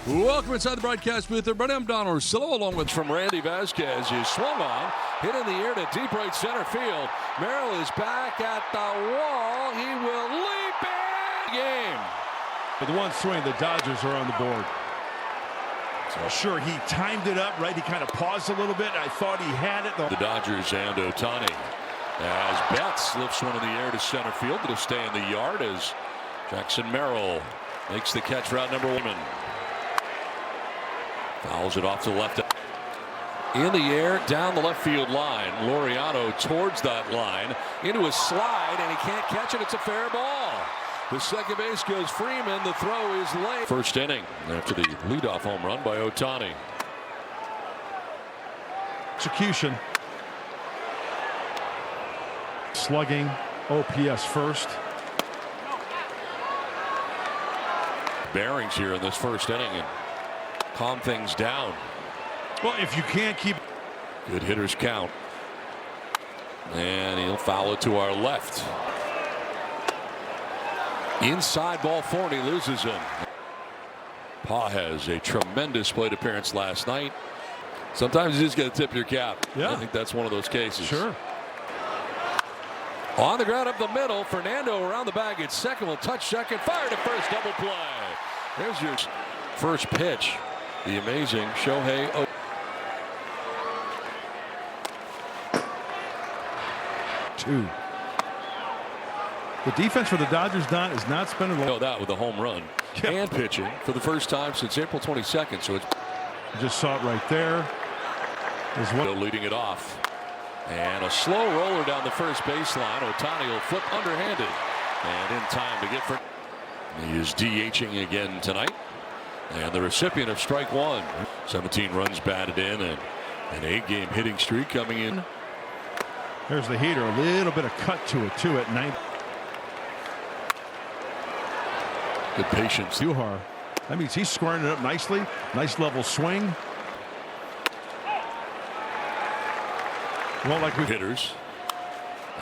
Welcome inside the broadcast booth. Everybody, I'm Don Orsillo along with from Randy Vasquez. He swung on, hit in the air to deep right center field. Merrill is back at the wall. He will leap in. Game. With the one swing, the Dodgers are on the board. So sure, he timed it up right. He kind of paused a little bit. I thought he had it. The Dodgers and Ohtani. As Betts lifts one in the air to center field. It'll stay in the yard as Jackson Merrill makes the catch route number 1. Fouls it off to the left. In the air, down the left field line. Laureano towards that line. Into a slide, and he can't catch it. It's a fair ball. The second base goes Freeman. The throw is late. First inning after the leadoff home run by Ohtani. Execution. Slugging. OPS first. Bearings here in this first inning and calm things down. Well, if you can't keep. Good hitters count. And he'll foul it to our left. Inside ball 4, and he loses him. Pa has a tremendous plate appearance last night. Sometimes you just got to tip your cap. Yeah. I think that's one of those cases. Sure. On the ground up the middle. Fernando around the bag at second. Will touch second. Fire to first. Double play. There's your first pitch. The amazing Shohei Ohtani. Two. The defense for the Dodgers, Don, is not spending. That with a home run and pitching for the first time since April 22nd. So it's just saw it right there. Leading it off. And a slow roller down the first baseline. Ohtani will flip underhanded. And in time to get for. He is DHing again tonight. And the recipient of strike 1. 17 runs batted in and an 8-game hitting streak coming in. There's the heater. A little bit of cut to it too at 9. Good patience. Duhar. That means he's squaring it up nicely. Nice level swing. Well, like we hitters.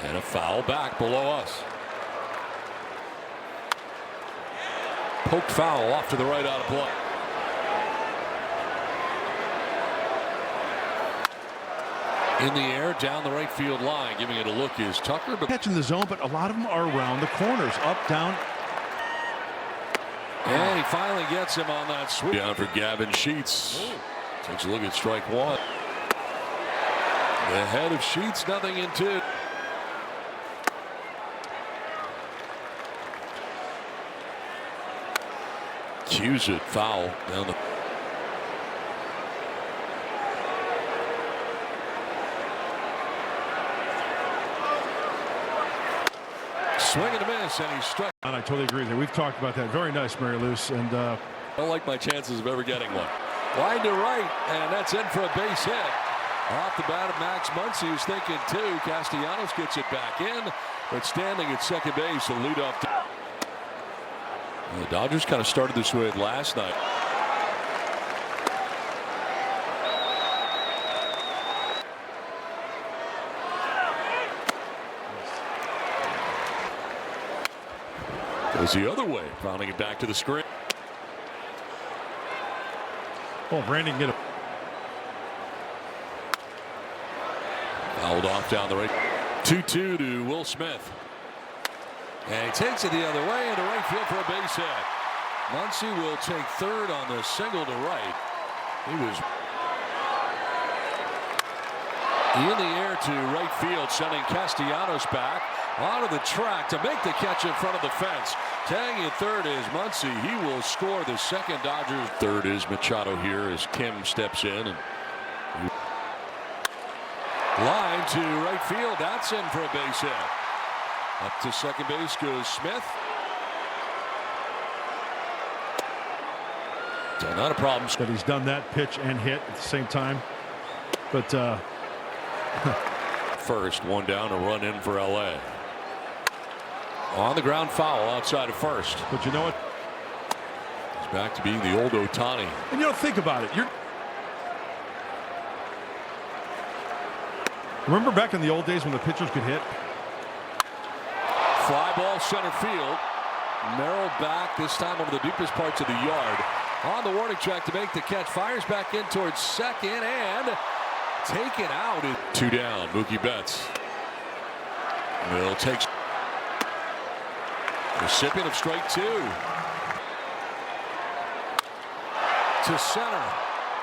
And a foul back below us. Poked foul off to the right out of play. In the air down the right field line, giving it a look is Tucker, but catching the zone, but a lot of them are around the corners, up, down. And he finally gets him on that sweep. Down for Gavin Sheets. Takes a look at strike 1. The head of Sheets, nothing in 2. Cues it foul down the. Swing and a miss, and he struck. And I totally agree with you. We've talked about that. Very nice, Mary Luce. And I don't like my chances of ever getting one. Wide to right, and that's in for a base hit. Off the bat of Max Muncy, who's thinking 2. Castellanos gets it back in, but standing at second base, the leadoff. The Dodgers kind of started this way last night. Goes the other way, pounding it back to the screen. oh, Brandon get it. Fouled off down the right. 2-2 to Will Smith. And he takes it the other way into right field for a base hit. Muncy will take third on the single to right. He was in the air to right field, sending Castellanos back onto the track to make the catch in front of the fence. Tagging at third is Muncy. He will score the second Dodgers. Third is Machado here as Kim steps in. And line to right field. That's in for a base hit. Up to second base goes Smith. So not a problem. But he's done that pitch and hit at the same time. But first, one down, a run in for LA. On the ground foul outside of first. But you know what? He's back to being the old Ohtani. And you don't think about it. Remember back in the old days when the pitchers could hit? Fly ball center field. Merrill back, this time over the deepest parts of the yard. on the warning track to make the catch. Fires back in towards second and taken out. 2 down. Mookie Betts will take recipient of strike 2 to center.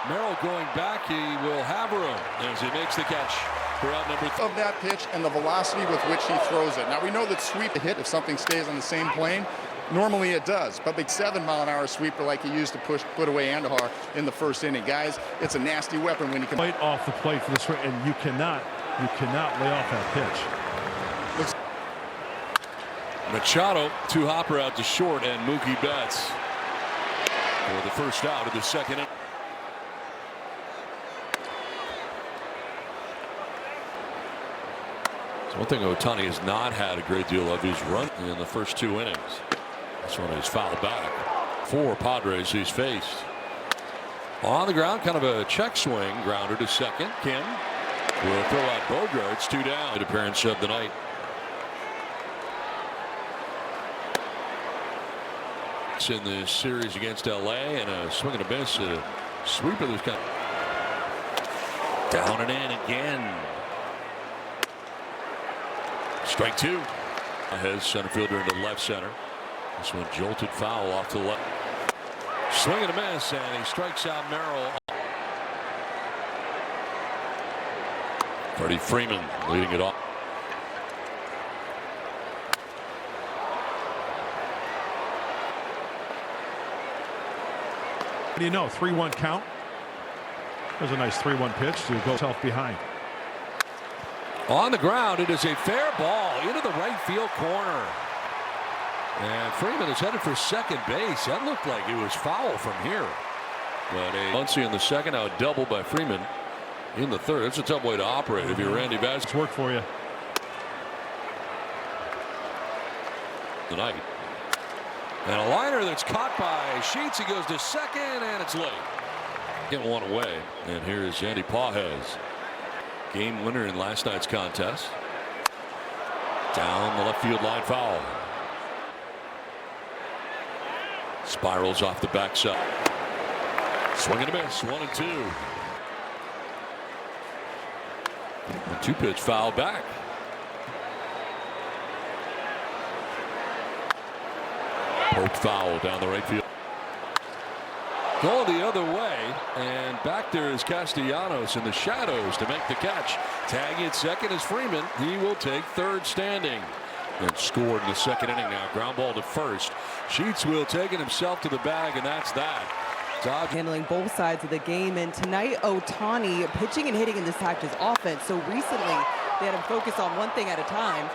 Merrill going back. He will have room as he makes the catch for out number 3. Of that pitch and the velocity with which he throws it. Now we know that sweep a hit if something stays on the same plane. Normally it does, but big 7-mile-an-hour sweeper like he used to put away Andahar in the first inning. Guys, it's a nasty weapon when you can Right off the plate for the swing, and you cannot lay off that pitch. Machado to Hopper out to short, and Mookie Betts for the first out of the second inning. So one thing Ohtani has not had a great deal of is run in the first 2 innings. This one is fouled back. 4 Padres he's faced. On the ground, kind of a check swing, grounder to second. Kim will throw out Bogarts, 2 down. Good appearance of the night. In this series against LA, and a swing and a miss, a sweeper that's got down and in again. Strike 2. Has center fielder into left center. This one jolted foul off to the left. Swing and a miss, and he strikes out Merrill. Freddie Freeman leading it off. What do you know? 3-1 count. There's a nice 3-1 pitch to go self behind. On the ground, it is a fair ball into the right field corner. And Freeman is headed for second base. That looked like it was foul from here. But a Muncy in the second, now a double by Freeman in the third. It's a tough way to operate if you're Randy Vasquez. It's work for you. Tonight. And a liner that's caught by Sheets. He goes to second, and it's late. Getting one away. And here's Andy Pages. Game winner in last night's contest. Down the left field line, foul. Spirals off the backside. Swing and a miss. 1-2. The 2-pitch foul back. Poked foul down the right field. Going the other way, and back there is Castellanos in the shadows to make the catch. Tagging at second is Freeman. He will take third standing. And scored in the second inning now. Ground ball to first. Sheets will take it himself to the bag, and that's that. Handling both sides of the game, and tonight Ohtani pitching and hitting in this Padres offense. So recently they had him focus on one thing at a time.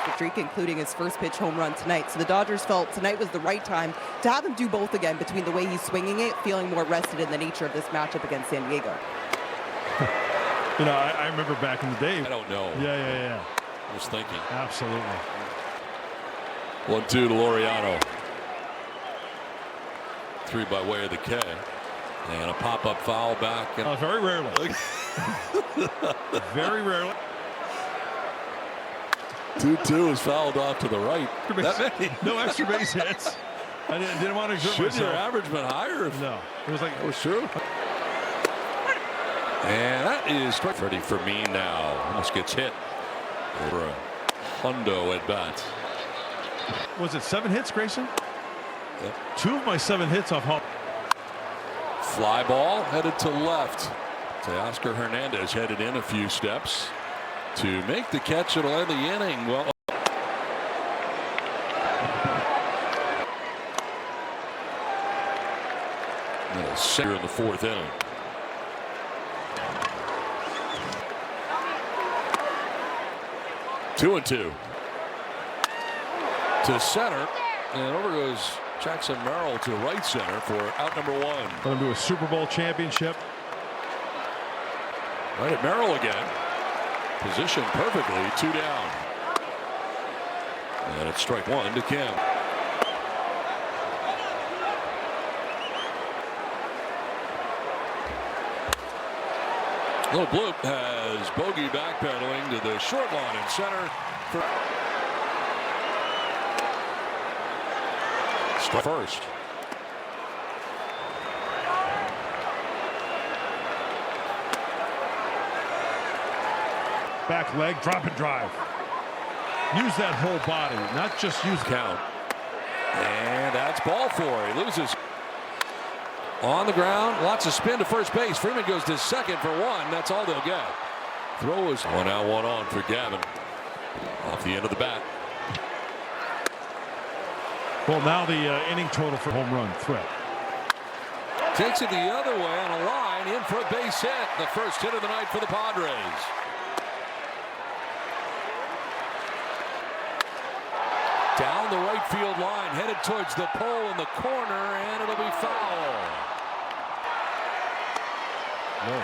The streak, including his first pitch home run tonight. So the Dodgers felt tonight was the right time to have him do both again, between the way he's swinging it, feeling more rested in the nature of this matchup against San Diego. You know, I remember back in the day. I don't know. Yeah. I was thinking. Absolutely. 1-2 to Laureano. 3 by way of the K. And a pop-up foul back. And very rarely. Very rarely. 2-2 is fouled off to the right. No extra base hits. I didn't want to exert Should myself. your average been higher? No. It was like, That was true. And that is Freddie Freeman now. Almost gets hit over a hundo at bat. was it 7 hits, Grayson? Yep. 2 of my 7 hits off home. Fly ball headed to left. Teoscar Hernandez headed in a few steps to make the catch. It'll end the inning. Well, center in the 4th inning. Two and 2 to center, and over goes Jackson Merrill to right center for out number 1. Let him do a Super Bowl championship. Right at Merrill again. Positioned perfectly. 2 down. And it's strike 1 to Kim. Little bloop has Bogey backpedaling to the short line in center. First. Back leg, drop and drive. Use that whole body, not just use count. And that's ball four. He loses. On the ground, lots of spin to first base. Freeman goes to second for one. That's all they'll get. Throw is one out, one on for Gavin. Off the end of the bat. Well, now the inning total for home run threat. Takes it the other way on a line, in for a base hit. The first hit of the night for the Padres. Down the right field line, headed towards the pole in the corner, and it'll be foul. No.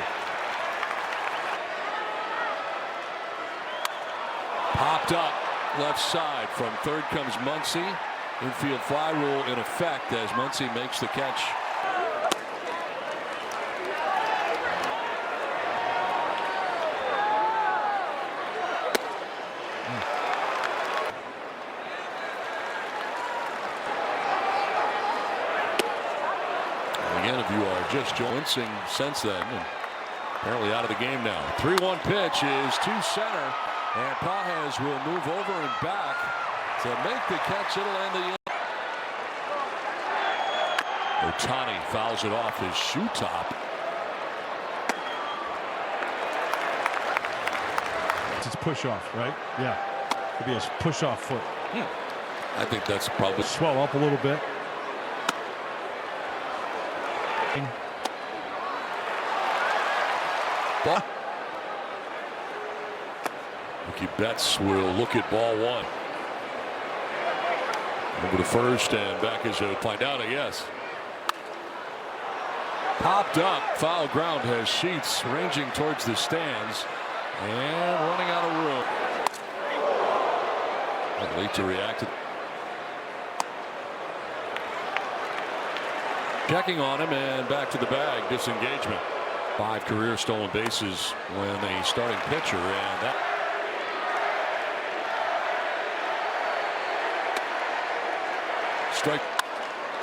Popped up left side. From third comes Muncy. Infield fly rule in effect as Muncy makes the catch. Again, if you are just joining since then, and apparently out of the game now. 3-1 pitch is to center, and Padres will move over and back to make the catch. It'll end the inning. Ohtani fouls it off his shoe top. It's push off, right? Yeah. Could be a push off foot. I think that's probably swell up a little bit. Ball. Mookie Betts will look at ball one. Over to first and back as a find out, I guess. Popped up, foul ground has Sheets ranging towards the stands and running out of room. Late to react. Checking on him and back to the bag. Disengagement. 5 career stolen bases when a starting pitcher, and that. Strike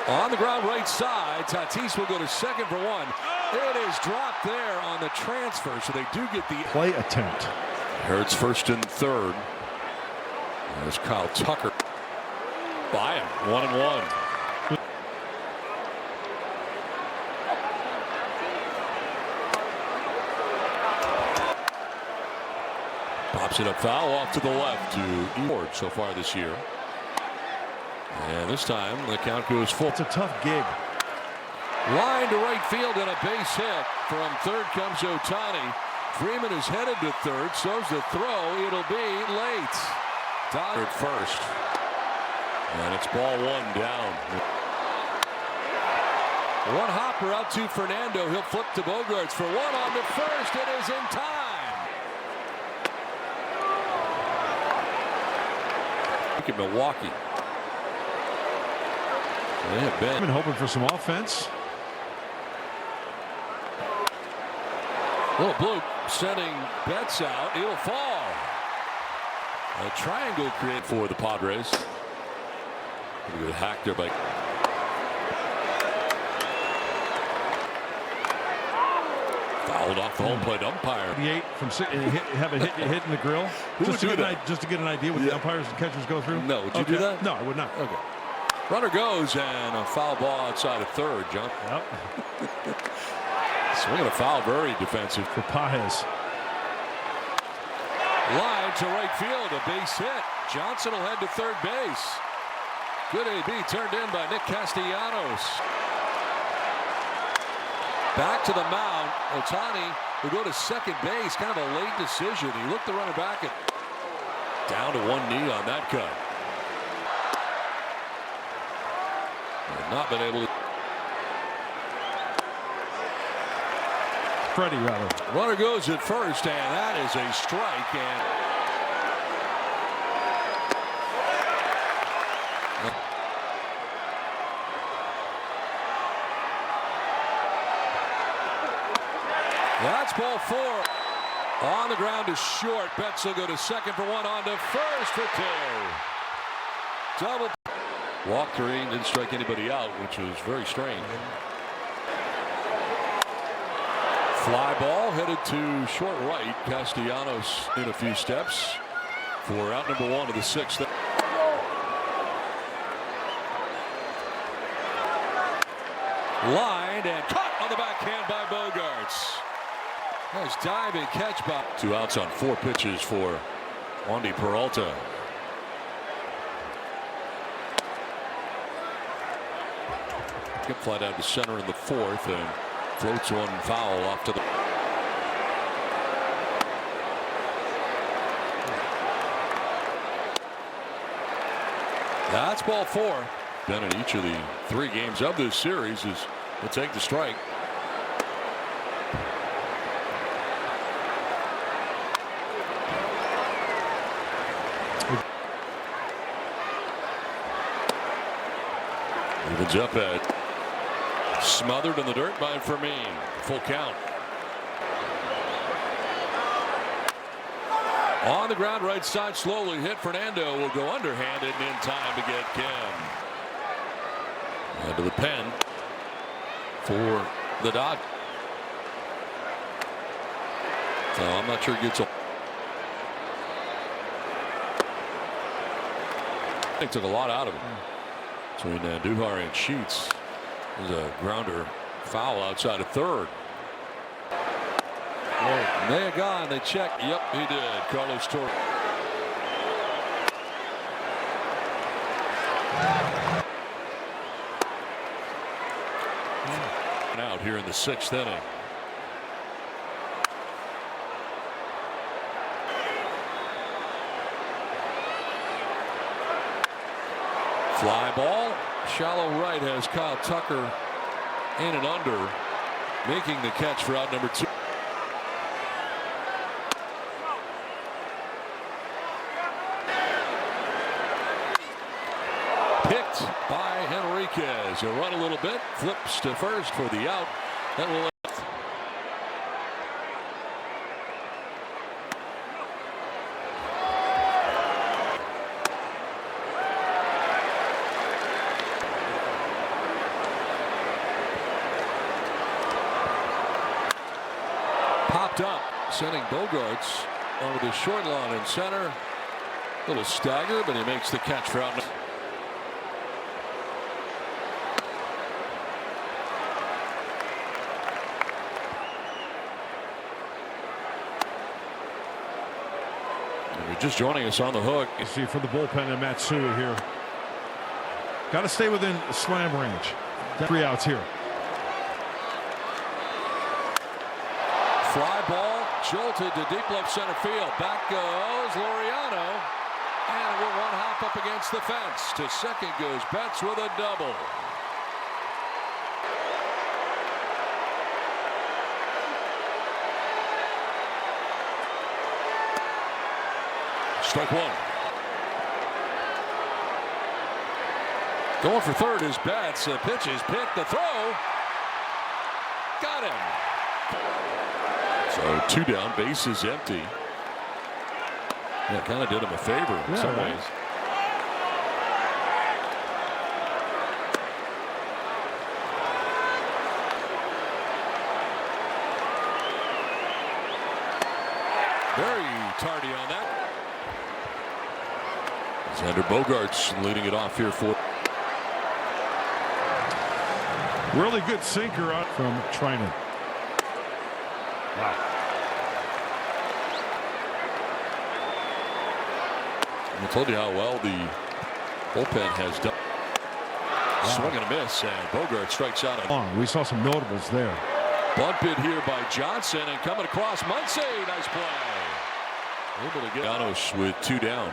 on the ground right side. Tatis will go to second for one. It is dropped there on the transfer, so they do get the play attempt. Hurts first and third. There's Kyle Tucker by him. 1-1. Pops it up foul off to the left to Ford so far this year. And this time the count goes full. It's a tough gig. Line to right field and a base hit. From third comes Ohtani. Freeman is headed to third. So's the throw. It'll be late. At first. And it's ball one down. One hopper out to Fernando. He'll flip to Bogarts for one on the first. It is in time. Look at Milwaukee. They have been hoping for some offense. Little Blue sending Betts out. He'll fall. A triangle created for the Padres. A good hack there by. Fouled off the home plate umpire. 88 from have a hit in the grill. Just to get an idea what the umpires and catchers go through. No, would you do that? No, I would not. Okay. Runner goes and a foul ball outside of third. John. Yep. Swinging a foul, very defensive for Pajes. Line to right field, a base hit. Johnson will head to third base. Good AB turned in by Nick Castellanos. Back to the mound. Ohtani will go to second base. Kind of a late decision. He looked the runner back and down to one knee on that cut. Not been able to. Freddie, rather. Runner goes at first, and that is a strike. And that's ball four. On the ground is short. Betts will go to second for one, on to first for two. Double. Walked 3, didn't strike anybody out, which was very strange. Fly ball headed to short right. Castellanos in a few steps for out number 1 of the 6th. Lined and caught on the backhand by Bogarts. Nice diving catch by. 2 outs on 4 pitches for Wandy Peralta. Get fly down to center in the 4th and floats one foul off to the. That's ball 4. Been in each of the 3 games of this series is will take the strike. Evens up at smothered in the dirt by Fermin. Full count. On the ground right side slowly hit. Fernando will go underhanded and in time to get Kim. And to the pen for the Dodgers. So I'm not sure it gets a. I think took a lot out of it. Between Duhar and Sheets. There's a grounder foul outside of 3rd. They are gone. They check. Yep, he did. Carlos Torres. Out here in the 6th inning. Fly ball. Shallow right has Kyle Tucker in and under, making the catch for out number 2. Picked by Henriquez. He'll run a little bit, flips to first for the out. That will. Popped up, sending Bogarts over the short lawn in center. Little stagger, but he makes the catch for out. And you're just joining us on the hook. You see from the bullpen and Matsui here. Got to stay within slam range. 3 outs here. Fly ball jolted to deep left center field. Back goes Laureano. And with one hop up against the fence. To second goes Betts with a double. Strike 1. Going for 3rd is Betts. The pitch is picked. The throw. Got him. So 2 down, base is empty. Yeah, kind of did him a favor in some ways. Very tardy on that. Xander Bogarts leading it off here for. Really good sinker out from Trinan. Wow. I told you how well the bullpen has done. Wow. Swing and a miss, and Bogart strikes out. We saw some notables there. Bunt bid here by Johnson, and coming across Muncy. Nice play. Able to get Janos with 2 down.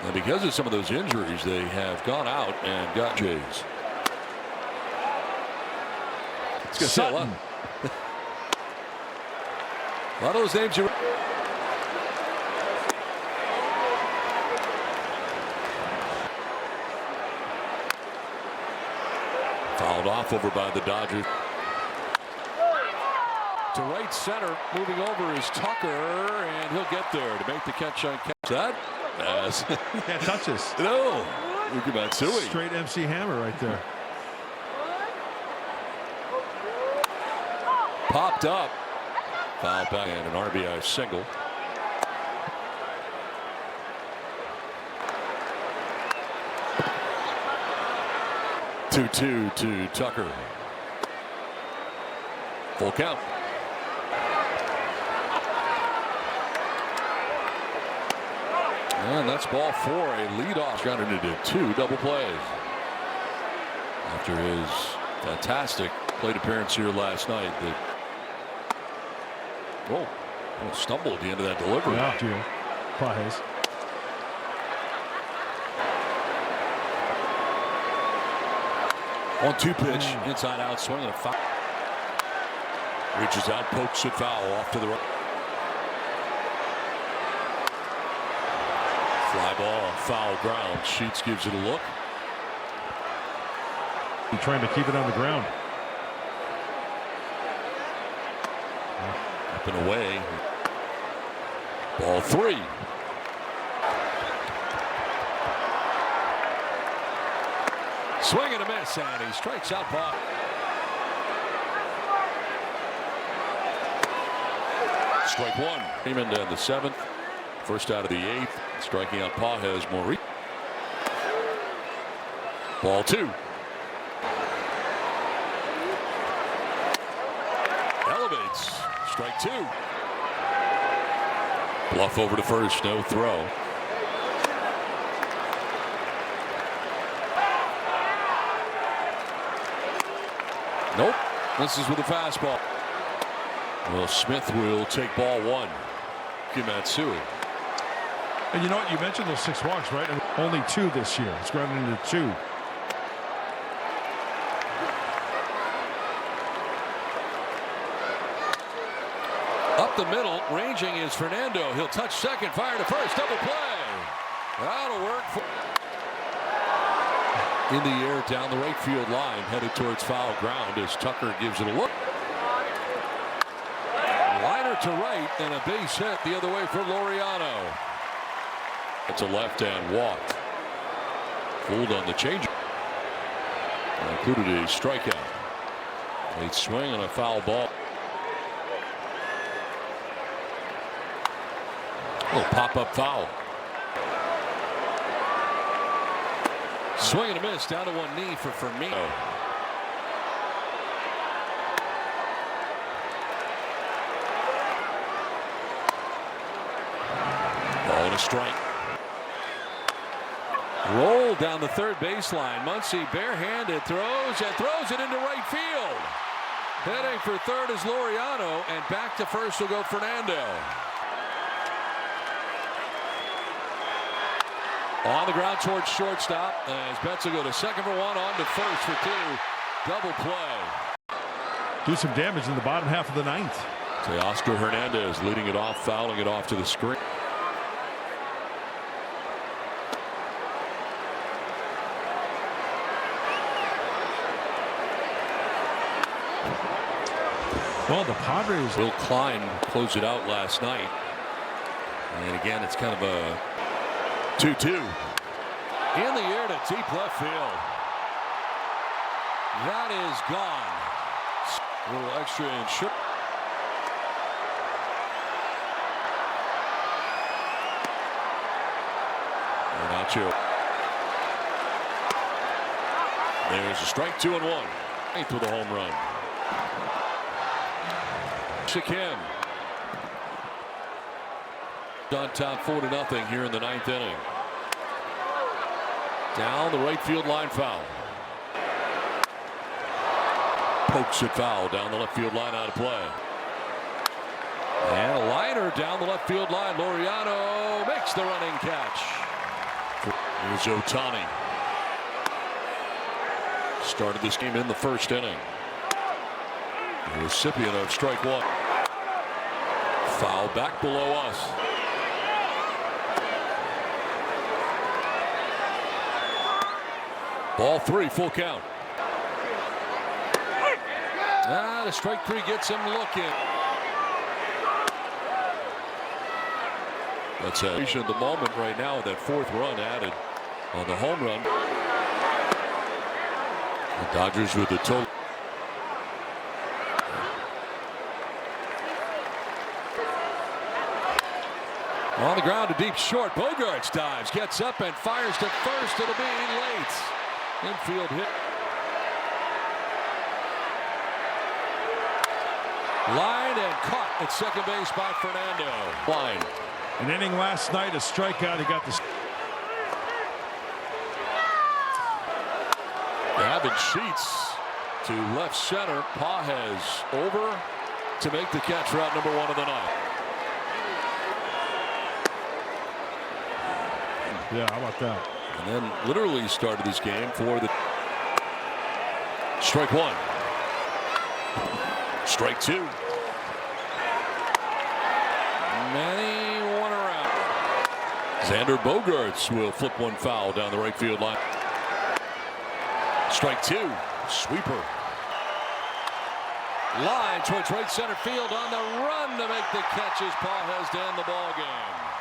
And because of some of those injuries, they have gone out and got Jays. Sutton. A lot of those names you. Fouled off over by the Dodgers. To right center, moving over is Tucker, and he'll get there to make the catch on catch. That as can't touch this. No, Look at Matsui. Straight MC Hammer right there. Popped up. Foul back and an RBI single. Two to Tucker. Full count. And that's ball four. A leadoff grounded into two double plays. After his fantastic plate appearance here last night, stumbled at the end of that delivery. Yeah, Padres. 1-2 pitch, inside out swing and a foul. Reaches out, pokes it foul off to the right. Fly ball, foul ground. Sheets gives it a look. He's trying to keep it on the ground. Up and away. Ball three. Swing and a miss, and he strikes out Paul. Strike one. Raymond in the seventh. First out of the eighth. Striking out Pages Mori. Ball two. Elevates. Strike two. Bluff over to first. No throw. Nope. Misses with a fastball. Well, Smith will take ball one. Matsui. And you know what? You mentioned those 6 walks, right? And only 2 this year. It's grounded into 2. Up the middle, ranging is Fernando. He'll touch second, fire to first, double play. That'll work. In the air down the right field line, headed towards foul ground as Tucker gives it a look. Liner to right and a base hit the other way for Laureano. It's a left and walked. Fooled on the change. Included a strikeout. Late swing and a foul ball. Little pop-up foul. Swing and a miss down to one knee for Firmino. Ball and a strike. Roll down the third baseline. Muncy barehanded throws it into right field. Heading for third is Laureano, and back to first will go Fernando. On the ground towards shortstop as Betts will go to second for one, on to first for two. Double play. Do some damage in the bottom half of the ninth. Teoscar Hernandez leading it off, fouling it off to the screen. Well, the Padres. Will Klein closed it out last night. And again, it's kind of a 2-2. In the air to deep left field. That is gone. A little extra and shook. Nacho. There's a strike, 2-1. Eighth with a home run. Shakim. On top 4-0 here in the ninth inning. Down the right field line, foul. Pokes it foul down the left field line, out of play. And a liner down the left field line. Laureano makes the running catch. Here's Ohtani. Started this game in the first inning. The recipient of strike one. Foul back below us. Ball three, full count. The strike three gets him looking. That's at the moment right now. That fourth run added on the home run. The Dodgers with the total. On the ground to deep short. Bogaerts dives, gets up and fires to first. It'll be late. Infield hit. Line and caught at second base by Fernando. Line. An inning last night, a strikeout. He got the. Gavin Sheets to left center. Pages over to make the catch, route number 1 of the night. Yeah, how about that? And then literally started this game for the strike 1. Strike 2. Many one around. Xander Bogaerts will flip one foul down the right field line. Strike 2. Sweeper. Line towards right center field on the run to make the catch as Pages to end the ball game.